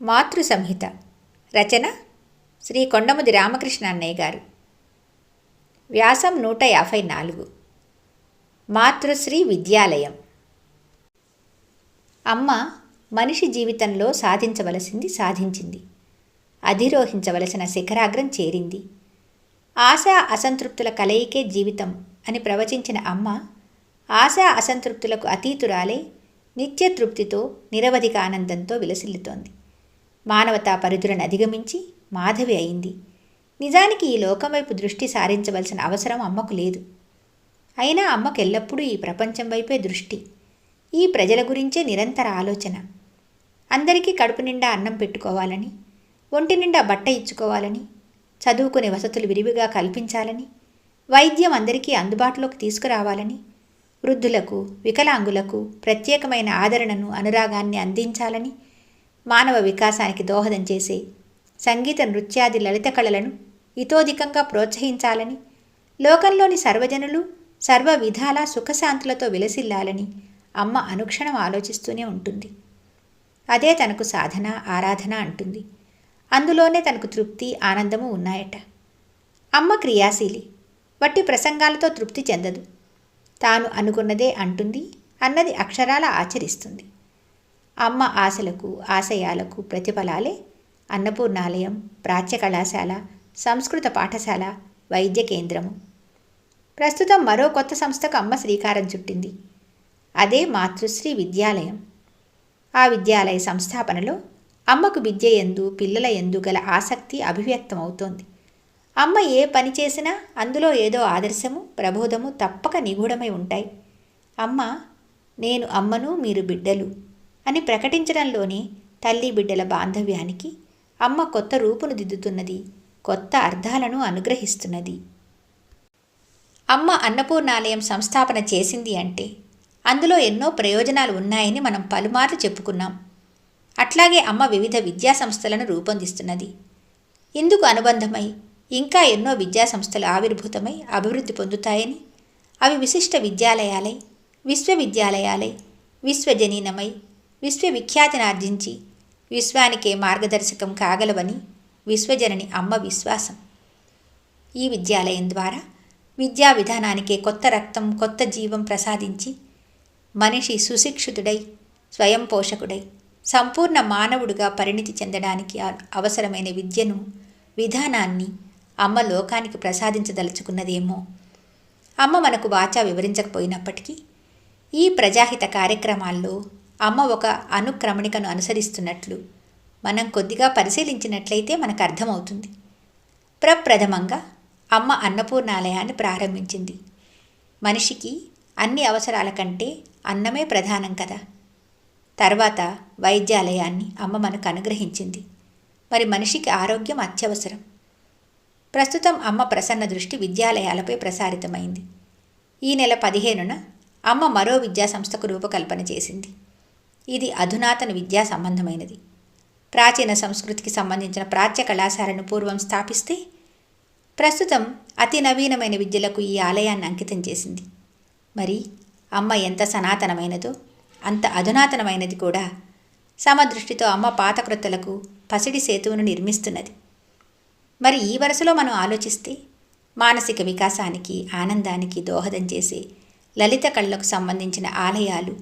మాతృ సంహిత. రచన శ్రీ కొండముది రామకృష్ణ అన్నయ్య గారు. వ్యాసం 154. మాతృశ్రీ విద్యాలయం. అమ్మ మనిషి జీవితంలో సాధించవలసింది సాధించింది. అధిరోహించవలసిన శిఖరాగ్రం చేరింది. ఆశా అసంతృప్తుల కలయికే జీవితం అని ప్రవచించిన అమ్మ ఆశా అసంతృప్తులకు అతీతురాలే నిత్యతృప్తితో నిరవధిక ఆనందంతో విలసిల్లుతోంది. మానవతా పరిధులను అధిగమించి మాధవి అయింది. నిజానికి ఈ లోకం వైపు దృష్టి సారించవలసిన అవసరం అమ్మకు లేదు. అయినా అమ్మకు ఎల్లప్పుడూ ఈ ప్రపంచం వైపే దృష్టి, ఈ ప్రజల గురించే నిరంతర ఆలోచన. అందరికీ కడుపు నిండా అన్నం పెట్టుకోవాలని, ఒంటి నిండా బట్ట ఇచ్చుకోవాలని, చదువుకునే వసతులు విరివిగా కల్పించాలని, వైద్యం అందరికీ అందుబాటులోకి తీసుకురావాలని, వృద్ధులకు వికలాంగులకు ప్రత్యేకమైన ఆదరణను అనురాగాన్ని అందించాలని, మానవ వికాసానికి దోహదం చేసే సంగీత నృత్యాది లలిత కళలను ఇతోధికంగా ప్రోత్సహించాలని, లోకంలోని సర్వజనులు సర్వ విధాల సుఖశాంతులతో విలసిల్లాలని అమ్మ అనుక్షణం ఆలోచిస్తూనే ఉంటుంది. అదే తనకు సాధన ఆరాధన అంటుంది. అందులోనే తనకు తృప్తి ఆనందము ఉన్నాయట. అమ్మ క్రియాశీలి, వట్టి ప్రసంగాలతో తృప్తి చెందదు. తాను అనుకున్నదే అంటుంది, అన్నది అక్షరాల ఆచరిస్తుంది. అమ్మ ఆశలకు ఆశయాలకు ప్రతిఫలాలే అన్నపూర్ణాలయం, ప్రాచ్య కళాశాల, సంస్కృత పాఠశాల, వైద్య కేంద్రము. ప్రస్తుతం మరో కొత్త సంస్థకు అమ్మ శ్రీకారం చుట్టింది. అదే మాతృశ్రీ విద్యాలయం. ఆ విద్యాలయ సంస్థాపనలో అమ్మకు విద్య యందు పిల్లల యందు గల ఆసక్తి అభివ్యక్తమవుతోంది. అమ్మ ఏ పని చేసినా అందులో ఏదో ఆదర్శము ప్రబోధము తప్పక నిగూఢమై ఉంటాయి. అమ్మ నేను అమ్మను మీరు బిడ్డలు అని ప్రకటించడంలోనే తల్లి బిడ్డల బాంధవ్యానికి అమ్మ కొత్త రూపును దిద్దుతున్నది, కొత్త అర్థాలను అనుగ్రహిస్తున్నది. అమ్మ అన్నపూర్ణాలయం సంస్థాపన చేసింది అంటే అందులో ఎన్నో ప్రయోజనాలు ఉన్నాయని మనం పలుమార్లు చెప్పుకున్నాం. అట్లాగే అమ్మ వివిధ విద్యా సంస్థలను రూపొందిస్తున్నది. ఇందుకు అనుబంధమై ఇంకా ఎన్నో విద్యాసంస్థలు ఆవిర్భూతమై అభివృద్ధి పొందుతాయని, అవి విశిష్ట విద్యాలయాలై, విశ్వవిద్యాలయాలై, విశ్వజనీనమై, విశ్వవిఖ్యాతినార్జించి విశ్వానికే మార్గదర్శకం కాగలవని విశ్వజనని అమ్మ విశ్వాసం. ఈ విద్యాలయం ద్వారా విద్యా విధానానికే కొత్త రక్తం కొత్త జీవం ప్రసాదించి మనిషి సుశిక్షితుడై స్వయం పోషకుడై సంపూర్ణ మానవుడిగా పరిణితి చెందడానికి అవసరమైన విద్యను విధానాన్ని అమ్మ లోకానికి ప్రసాదించదలుచుకున్నదేమో. అమ్మ మనకు వాచా వివరించకపోయినప్పటికీ ఈ ప్రజాహిత కార్యక్రమాల్లో అమ్మ ఒక అనుక్రమణికను అనుసరిస్తున్నట్లు మనం కొద్దిగా పరిశీలించినట్లయితే మనకు అర్థమవుతుంది. ప్రప్రథమంగా అమ్మ అన్నపూర్ణాలయాన్ని ప్రారంభించింది. మనిషికి అన్ని అవసరాల కంటే అన్నమే ప్రధానం కదా. తర్వాత వైద్యాలయాన్ని అమ్మ మనకు అనుగ్రహించింది. మరి మనిషికి ఆరోగ్యం అత్యవసరం. ప్రస్తుతం అమ్మ ప్రసన్న దృష్టి విద్యాలయాలపై ప్రసారితమైంది. ఈ నెల 15న అమ్మ మరో విద్యా సంస్థకు రూపకల్పన చేసింది. ఇది అధునాతన విద్యా సంబంధమైనది. ప్రాచీన సంస్కృతికి సంబంధించిన ప్రాచ్య కళాశాలను పూర్వం స్థాపిస్తే ప్రస్తుతం అతి నవీనమైన విద్యలకు ఈ ఆలయాన్ని అంకితం చేసింది. మరి అమ్మ ఎంత సనాతనమైనదో అంత అధునాతనమైనది కూడా. సమదృష్టితో అమ్మ పాతకృతులకు పసిడి సేతువును నిర్మిస్తున్నది. మరి ఈ వరుసలో మనం ఆలోచిస్తే మానసిక వికాసానికి ఆనందానికి దోహదం చేసే లలిత కళలకు సంబంధించిన ఆలయాలు,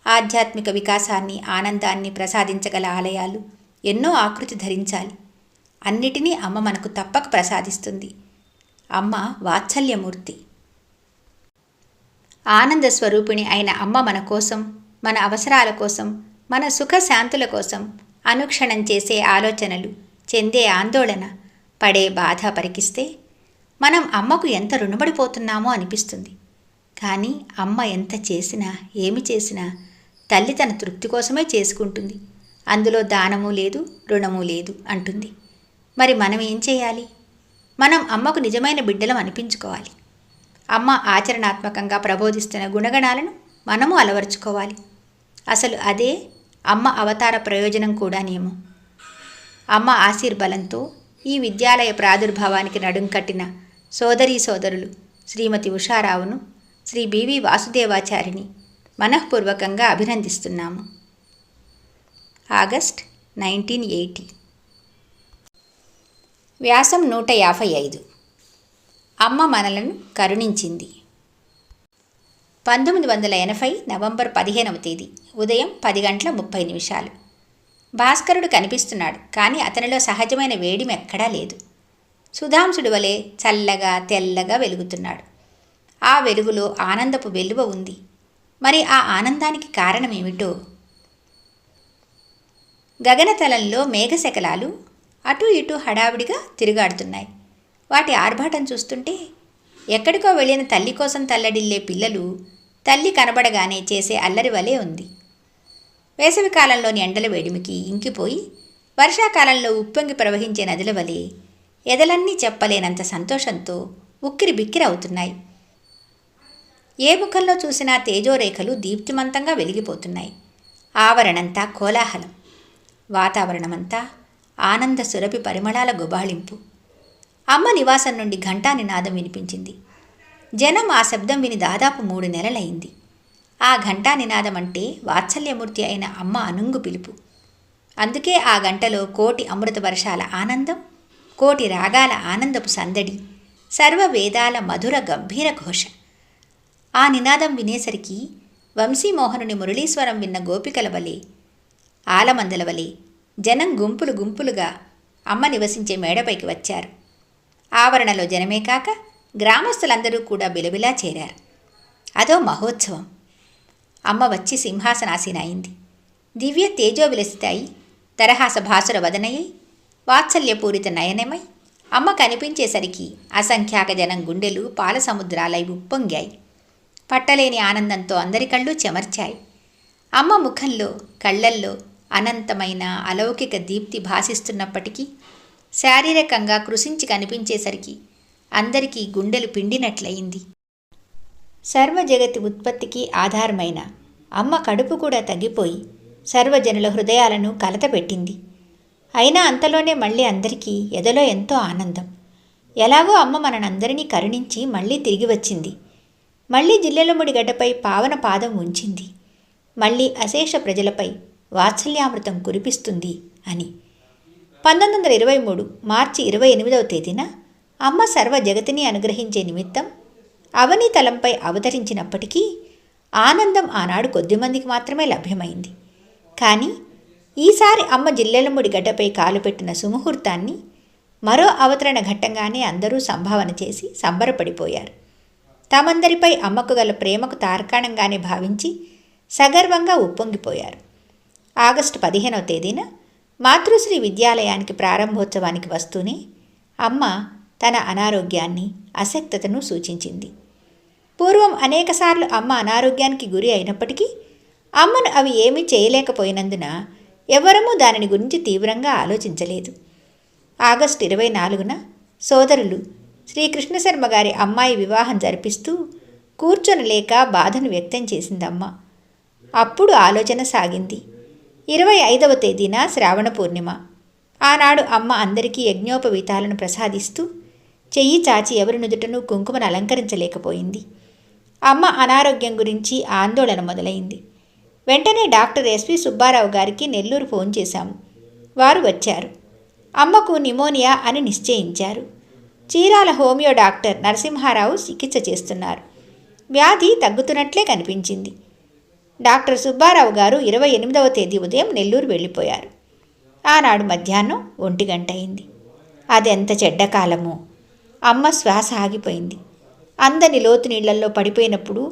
ఆధ్యాత్మిక వికాసాన్ని ఆనందాన్ని ప్రసాదించగల ఆలయాలు ఎన్నో ఆకృతి ధరించాలి. అన్నిటినీ అమ్మ మనకు తప్పక ప్రసాదిస్తుంది. అమ్మ వాత్సల్యమూర్తి. ఆనంద స్వరూపిణి అయిన అమ్మ మన కోసం, మన అవసరాల కోసం, మన సుఖశాంతుల కోసం అనుక్షణం చేసే ఆలోచనలు, చెందే ఆందోళన, పడే బాధ పరికిస్తే మనం అమ్మకు ఎంత రుణపడిపోతున్నామో అనిపిస్తుంది. కానీ అమ్మ ఎంత చేసినా ఏమి చేసినా తల్లి తన తృప్తి కోసమే చేసుకుంటుంది. అందులో దానము లేదు రుణము లేదు అంటుంది. మరి మనం ఏం చేయాలి? మనం అమ్మకు నిజమైన బిడ్డలం అనిపించుకోవాలి. అమ్మ ఆచరణాత్మకంగా ప్రబోధిస్తున్న గుణగణాలను మనము అలవరుచుకోవాలి. అసలు అదే అమ్మ అవతార ప్రయోజనం కూడానేమో. అమ్మ ఆశీర్బలంతో ఈ విద్యాలయ ప్రాదుర్భావానికి నడుం కట్టిన సోదరీ సోదరులు శ్రీమతి ఉషారావును, శ్రీ బివి వాసుదేవాచారిని మనఃపూర్వకంగా అభినందిస్తున్నాము. ఆగస్ట్ 1980. వ్యాసం 155. అమ్మ మనలను కరుణించింది. 1980 నవంబర్ 15వ తేదీ ఉదయం 10:30. భాస్కరుడు కనిపిస్తున్నాడు, కానీ అతనిలో సహజమైన వేడిమి ఎక్కడా లేదు. సుధాంశుడి వలె చల్లగా తెల్లగా వెలుగుతున్నాడు. ఆ వెలుగులో ఆనందపు వెలువ ఉంది. మరి ఆ ఆనందానికి కారణమేమిటో? గగనతలంలో మేఘశకలాలు అటూ ఇటూ హడావిడిగా తిరుగాడుతున్నాయి. వాటి ఆర్భాటం చూస్తుంటే ఎక్కడికో వెళ్ళిన తల్లి కోసం తల్లడిల్లే పిల్లలు తల్లి కనబడగానే చేసే అల్లరి వలె ఉంది. వేసవికాలంలోని ఎండల వేడిమికి ఇంకిపోయి వర్షాకాలంలో ఉప్పొంగి ప్రవహించే నదుల వలె ఎదలన్నీ చెప్పలేనంత సంతోషంతో ఉక్కిరి బిక్కిరి అవుతున్నాయి. ఏ ముఖంలో చూసినా తేజోరేఖలు దీప్తిమంతంగా వెలిగిపోతున్నాయి. ఆవరణంతా కోలాహలం. వాతావరణమంతా ఆనంద సురభి పరిమళాల గుబాళింపు. అమ్మ నివాసం నుండి ఘంటా నినాదం వినిపించింది. జనం ఆ శబ్దం విని దాదాపు 3 నెలలైంది. ఆ ఘంటా నినాదం అంటే వాత్సల్యమూర్తి అయిన అమ్మ అనుంగు పిలుపు. అందుకే ఆ గంటలో కోటి అమృత వర్షాల ఆనందం, కోటి రాగాల ఆనందపు సందడి, సర్వ వేదాల మధుర గంభీర ఘోష. ఆ నినాదం వినేసరికి వంశీమోహనుని మురళీశ్వరం విన్న గోపికల వలె, ఆలమందల వలె జనం గుంపులు గుంపులుగా అమ్మ నివసించే మేడపైకి వచ్చారు. ఆవరణలో జనమే కాక గ్రామస్తులందరూ కూడా బిలబిలా చేరారు. అదో మహోత్సవం. అమ్మ వచ్చి సింహాసనాసీన అయింది. దివ్య తేజోవిలసితాయి, తరహాస భాసుర వదనయ్యి, వాత్సల్యపూరిత నయనమై అమ్మ కనిపించేసరికి అసంఖ్యాక జనం గుండెలు పాల సముద్రాలై ఉప్పొంగాయి. పట్టలేని ఆనందంతో అందరి కళ్ళు చెమర్చాయి. అమ్మ ముఖంలో కళ్ళల్లో అనంతమైన అలౌకిక దీప్తి భాసిస్తున్నప్పటికీ శారీరకంగా కృశించి కనిపించేసరికి అందరికీ గుండెలు పిండినట్లయింది. సర్వజగతి ఉత్పత్తికి ఆధారమైన అమ్మ కడుపు కూడా తగ్గిపోయి సర్వజనుల హృదయాలను కలతపెట్టింది. అయినా అంతలోనే మళ్ళీ అందరికీ ఎదలో ఎంతో ఆనందం. ఎలాగో అమ్మ మనందరినీ కరుణించి మళ్ళీ తిరిగి వచ్చింది. మళ్ళీ జిల్లెలముడి గడ్డపై పావన పాదం ఉంచింది. మళ్ళీ అశేష ప్రజలపై వాత్సల్యామృతం కురిపిస్తుంది అని. 1923 మార్చి 28వ తేదీన అమ్మ సర్వ జగతిని అనుగ్రహించే నిమిత్తం అవని తలంపై అవతరించినప్పటికీ ఆనందం ఆనాడు కొద్దిమందికి మాత్రమే లభ్యమైంది. కానీ ఈసారి అమ్మ జిల్లెలముడి గడ్డపై కాలుపెట్టిన సుముహూర్తాన్ని మరో అవతరణ ఘట్టంగానే అందరూ సంభావన చేసి సంబరపడిపోయారు. తమందరిపై అమ్మకు గల ప్రేమకు తార్కాణంగానే భావించి సగర్వంగా ఉప్పొంగిపోయారు. ఆగస్టు 15వ తేదీన మాతృశ్రీ విద్యాలయానికి ప్రారంభోత్సవానికి వస్తూనే అమ్మ తన అనారోగ్యాన్ని, అశక్తతను సూచించింది. పూర్వం అనేకసార్లు అమ్మ అనారోగ్యానికి గురి అయినప్పటికీ అమ్మను అవి ఏమీ చేయలేకపోయినందున ఎవ్వరమూ దానిని గురించి తీవ్రంగా ఆలోచించలేదు. ఆగస్టు 24న సోదరులు శ్రీకృష్ణశర్మ గారి అమ్మాయి వివాహం జరిపిస్తూ కూర్చొనలేక బాధను వ్యక్తం చేసిందమ్మ. అప్పుడు ఆలోచన సాగింది. 25వ తేదీన శ్రావణ పూర్ణిమ. ఆనాడు అమ్మ అందరికీ యజ్ఞోపవీతాలను ప్రసాదిస్తూ చెయ్యి చాచి ఎవరి నుదుటను కుంకుమను అలంకరించలేకపోయింది. అమ్మ అనారోగ్యం గురించి ఆందోళన మొదలైంది. వెంటనే డాక్టర్ ఎస్వి సుబ్బారావు గారికి నెల్లూరు ఫోన్ చేశాము. వారు వచ్చారు. అమ్మకు నిమోనియా అని నిశ్చయించారు. చీరాల హోమియో డాక్టర్ నరసింహారావు చికిత్స చేస్తున్నారు. వ్యాధి తగ్గుతున్నట్లే కనిపించింది. డాక్టర్ సుబ్బారావు గారు 28వ తేదీ ఉదయం నెల్లూరు వెళ్ళిపోయారు. ఆనాడు మధ్యాహ్నం 1 గంట అయింది. అదెంత చెడ్డకాలమో! అమ్మ శ్వాస ఆగిపోయింది. అందని లోతు నీళ్లల్లో పడిపోయినప్పుడు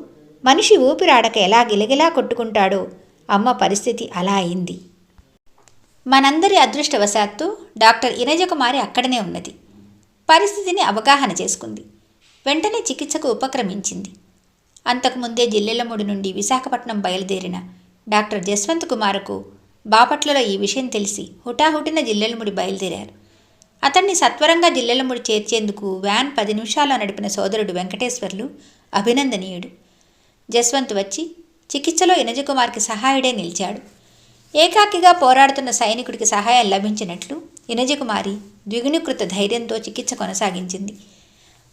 మనిషి ఊపిరాడక ఎలా గిలగిలా కొట్టుకుంటాడో అమ్మ పరిస్థితి అలా అయింది. మనందరి అదృష్టవశాత్తు డాక్టర్ ఇనజకుమారి అక్కడనే ఉన్నది. పరిస్థితిని అవగాహన చేసుకుంది. వెంటనే చికిత్సకు ఉపక్రమించింది. అంతకుముందే జిల్లెలమూడి నుండి విశాఖపట్నం బయలుదేరిన డాక్టర్ జస్వంత్ కుమార్కు బాపట్లలో ఈ విషయం తెలిసి హుటాహుటిన జిల్లెలమూడి బయలుదేరారు. అతన్ని సత్వరంగా జిల్లెలమూడి చేర్చేందుకు వ్యాన్ 10 నిమిషాల్లో నడిపిన సోదరుడు వెంకటేశ్వర్లు అభినందనీయుడు. జస్వంత్ వచ్చి చికిత్సలో ఇనజకుమార్కి సహాయుడే నిలిచాడు. ఏకాకిగా పోరాడుతున్న సైనికుడికి సహాయం లభించినట్లు ఇనజకుమారి ద్విగుణీకృత ధైర్యంతో చికిత్స కొనసాగించింది.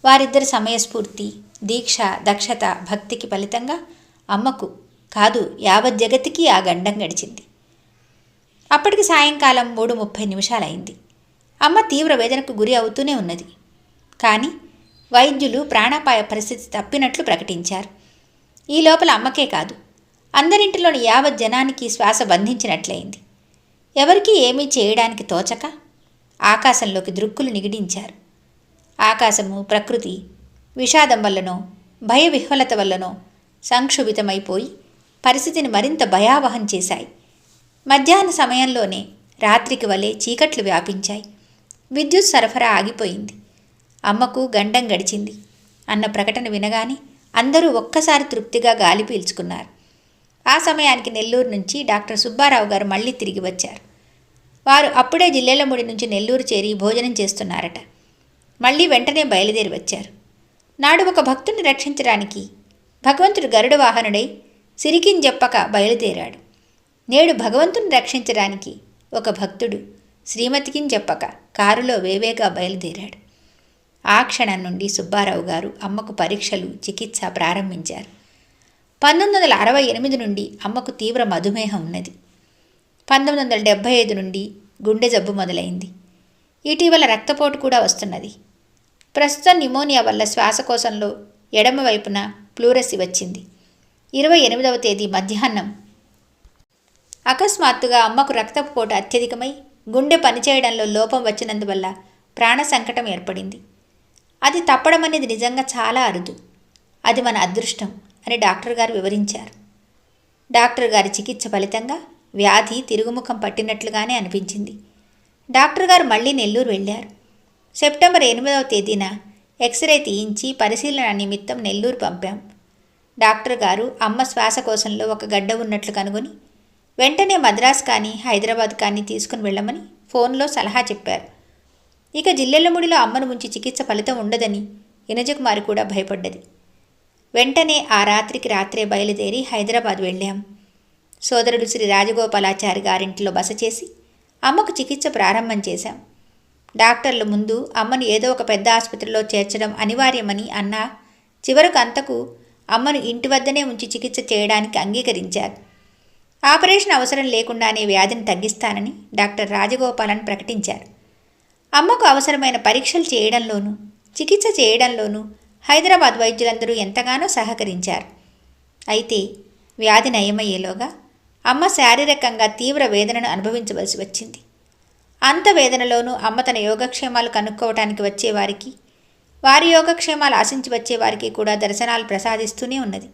వారిద్దరి సమయస్ఫూర్తి, దీక్ష, దక్షత, భక్తికి ఫలితంగా అమ్మకు కాదు యావత్ జగతికి ఆ గండం గడిచింది. అప్పటికి సాయంకాలం 3:30 అమ్మ తీవ్ర వేదనకు గురి అవుతూనే ఉన్నది. కానీ వైద్యులు ప్రాణాపాయ పరిస్థితి తప్పినట్లు ప్రకటించారు. ఈ లోపల అమ్మకే కాదు, అందరింటిలోని యావత్ జనానికి శ్వాస బంధించినట్లయింది. ఎవరికీ ఏమీ చేయడానికి తోచక ఆకాశంలోకి దృక్కులు నిగిడించారు. ఆకాశము, ప్రకృతి విషాదం వల్లనో భయ విహ్వలత వల్లనో సంక్షుభితమైపోయి పరిస్థితిని మరింత భయావహం చేశాయి. మధ్యాహ్న సమయంలోనే రాత్రికి వలె చీకట్లు వ్యాపించాయి. విద్యుత్ సరఫరా ఆగిపోయింది. అమ్మకు గండం గడిచింది అన్న ప్రకటన వినగానే అందరూ ఒక్కసారి తృప్తిగా గాలి పీల్చుకున్నారు. ఆ సమయానికి నెల్లూరు నుంచి డాక్టర్ సుబ్బారావు గారు మళ్ళీ తిరిగి వచ్చారు. వారు అప్పుడే జిల్లెళ్లముడి నుంచి నెల్లూరు చేరి భోజనం చేస్తున్నారట. మళ్ళీ వెంటనే బయలుదేరి వచ్చారు. నాడు ఒక భక్తుని రక్షించడానికి భగవంతుడు గరుడ వాహనుడై సిరికింజెప్పక బయలుదేరాడు. నేడు భగవంతుని రక్షించడానికి ఒక భక్తుడు శ్రీమతికింజెప్పక కారులో వేవేగా బయలుదేరాడు. ఆ క్షణం నుండి సుబ్బారావు గారు అమ్మకు పరీక్షలు, చికిత్స ప్రారంభించారు. 1968 నుండి అమ్మకు తీవ్ర మధుమేహం ఉన్నది. 1975 నుండి గుండె జబ్బు మొదలైంది. ఇటీవల రక్తపోటు కూడా వస్తున్నది. ప్రస్తుతం న్యూమోనియా వల్ల శ్వాసకోశంలో ఎడమ వైపున ప్లూరసి వచ్చింది. 28వ తేదీ మధ్యాహ్నం అకస్మాత్తుగా అమ్మకు రక్తపోటు అత్యధికమై గుండె పనిచేయడంలో లోపం వచ్చినందువల్ల ప్రాణ సంకటం ఏర్పడింది. అది తప్పడం అనేది నిజంగా చాలా అరుదు. అది మన అదృష్టం అని డాక్టర్ గారు వివరించారు. డాక్టర్ గారి చికిత్స ఫలితంగా వ్యాధి తిరుగుముఖం పట్టినట్లుగానే అనిపించింది. డాక్టర్ గారు మళ్ళీ నెల్లూరు వెళ్ళారు. సెప్టెంబర్ 8వ తేదీన ఎక్స్రే తీయించి పరిశీలన నిమిత్తం నెల్లూరు పంపాం. డాక్టర్ గారు అమ్మ శ్వాసకోశంలో ఒక గడ్డ ఉన్నట్లు కనుగొని వెంటనే మద్రాసు కానీ హైదరాబాద్ కానీ తీసుకుని వెళ్ళమని ఫోన్లో సలహా చెప్పారు. ఇక జిల్లెళ్లముడిలో అమ్మను ఉంచి చికిత్స ఫలితం ఉండదని ఇనజకుమారి కూడా భయపడ్డది. వెంటనే ఆ రాత్రికి రాత్రే బయలుదేరి హైదరాబాద్ వెళ్ళాం. సోదరుడు శ్రీ రాజగోపాలాచారి గారింట్లో బస చేసి అమ్మకు చికిత్స ప్రారంభం చేశాం. డాక్టర్ల ముందు అమ్మను ఏదో ఒక పెద్ద ఆసుపత్రిలో చేర్చడం అనివార్యమని అన్నా చివరకు అంతకు అమ్మను ఇంటి వద్దనే ఉంచి చికిత్స చేయడానికి అంగీకరించారు. ఆపరేషన్ అవసరం లేకుండానే వ్యాధిని తగ్గిస్తానని డాక్టర్ రాజగోపాలన్ ప్రకటించారు. అమ్మకు అవసరమైన పరీక్షలు చేయడంలోనూ చికిత్స చేయడంలోనూ హైదరాబాద్ వైద్యులందరూ ఎంతగానో సహకరించారు. అయితే వ్యాధి నయమయ్యేలోగా అమ్మ శారీరకంగా తీవ్ర వేదనను అనుభవించవలసి వచ్చింది. అంత వేదనలోనూ అమ్మ తన యోగక్షేమాలు కనుక్కోవటానికి వచ్చేవారికి, వారి యోగక్షేమాలు ఆశించి వచ్చేవారికి కూడా దర్శనాలు ప్రసాదిస్తూనే ఉన్నది.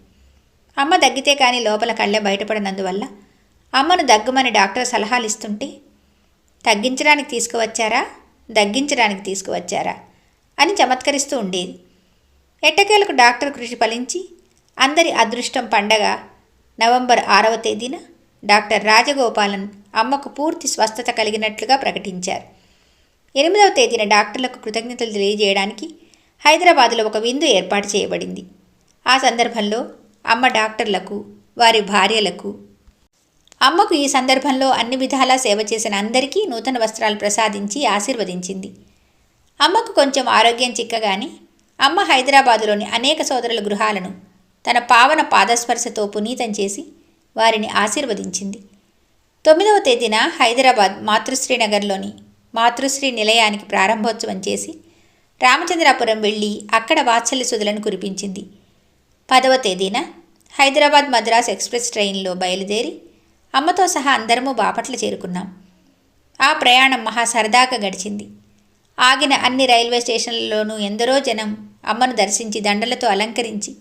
అమ్మ దగ్గితే కానీ లోపల కళ్ళె బయటపడినందువల్ల అమ్మను దగ్గమని డాక్టర్ సలహాలు ఇస్తుంటే తగ్గించడానికి తీసుకువచ్చారా, దగ్గించడానికి తీసుకువచ్చారా అని చమత్కరిస్తూ ఉండేది. ఎట్టకేలకు డాక్టర్ కృషి ఫలించి అందరి అదృష్టం పండగ నవంబర్ 6వ తేదీన డాక్టర్ రాజగోపాలన్ అమ్మకు పూర్తి స్వస్థత కలిగినట్లుగా ప్రకటించారు. 8వ తేదీన డాక్టర్లకు కృతజ్ఞతలు తెలియజేయడానికి హైదరాబాదులో ఒక విందు ఏర్పాటు చేయబడింది. ఆ సందర్భంలో అమ్మ డాక్టర్లకు, వారి భార్యలకు, అమ్మకు ఈ సందర్భంలో అన్ని విధాలా సేవ చేసిన అందరికీ నూతన వస్త్రాలు ప్రసాదించి ఆశీర్వదించింది. అమ్మకు కొంచెం ఆరోగ్యం చిక్కగానే అమ్మ హైదరాబాదులోని అనేక సోదరుల గృహాలను తన పావన పాదస్పర్శతో పునీతం చేసి వారిని ఆశీర్వదించింది. 9వ తేదీన హైదరాబాద్ మాతృశ్రీనగర్లోని మాతృశ్రీ నిలయానికి ప్రారంభోత్సవం చేసి రామచంద్రాపురం వెళ్ళి అక్కడ వాత్సల్య సుధులను కురిపించింది. 10వ తేదీన హైదరాబాద్ మద్రాస్ ఎక్స్ప్రెస్ ట్రైన్లో బయలుదేరి అమ్మతో సహా అందరము బాపట్ల చేరుకున్నాం. ఆ ప్రయాణం మహా సరదాగా గడిచింది. ఆగిన అన్ని రైల్వే స్టేషన్లలోనూ ఎందరో జనం అమ్మను దర్శించి దండలతో అలంకరించి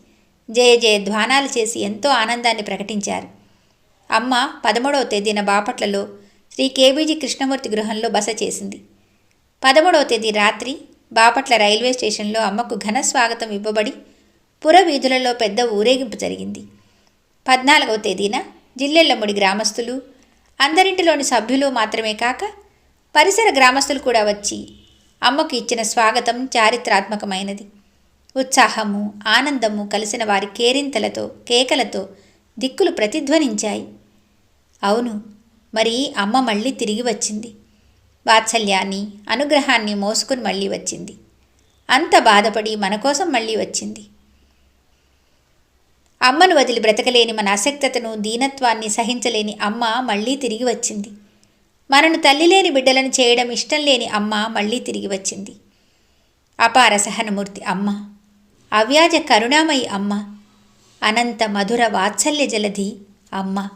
జయ జయ ధ్వానాలు చేసి ఎంతో ఆనందాన్ని ప్రకటించారు. అమ్మ 13వ తేదీన బాపట్లలో శ్రీ కేబీజీ కృష్ణమూర్తి గృహంలో బస చేసింది. 13వ తేదీ రాత్రి బాపట్ల రైల్వే స్టేషన్లో అమ్మకు ఘన స్వాగతం ఇవ్వబడి పుర వీధులలో పెద్ద ఊరేగింపు జరిగింది. 14వ తేదీన జిల్లెళ్లముడి గ్రామస్తులు, అందరింటిలోని సభ్యులు మాత్రమే కాక పరిసర గ్రామస్తులు కూడా వచ్చి అమ్మకు ఇచ్చిన స్వాగతం చారిత్రాత్మకమైనది. ఉత్సాహము, ఆనందము కలిసిన వారి కేరింతలతో, కేకలతో దిక్కులు ప్రతిధ్వనించాయి. అవును, మరి అమ్మ మళ్ళీ తిరిగి వచ్చింది. వాత్సల్యాన్ని, అనుగ్రహాన్ని మోసుకుని మళ్ళీ వచ్చింది. అంత బాధపడి మన కోసం మళ్ళీ వచ్చింది. అమ్మను వదిలి బ్రతకలేని మన అశక్తతను, దీనత్వాన్ని సహించలేని అమ్మ మళ్ళీ తిరిగి వచ్చింది. మనను తల్లిలేని బిడ్డలను చేయడం ఇష్టం లేని అమ్మ మళ్ళీ తిరిగి వచ్చింది. అపార సహనమూర్తి అమ్మ, అవ్యాజ కరుణామయి అమ్మ, అనంత మధుర వాత్సల్య జలధి అమ్మ.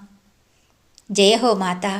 జయహో మాతా.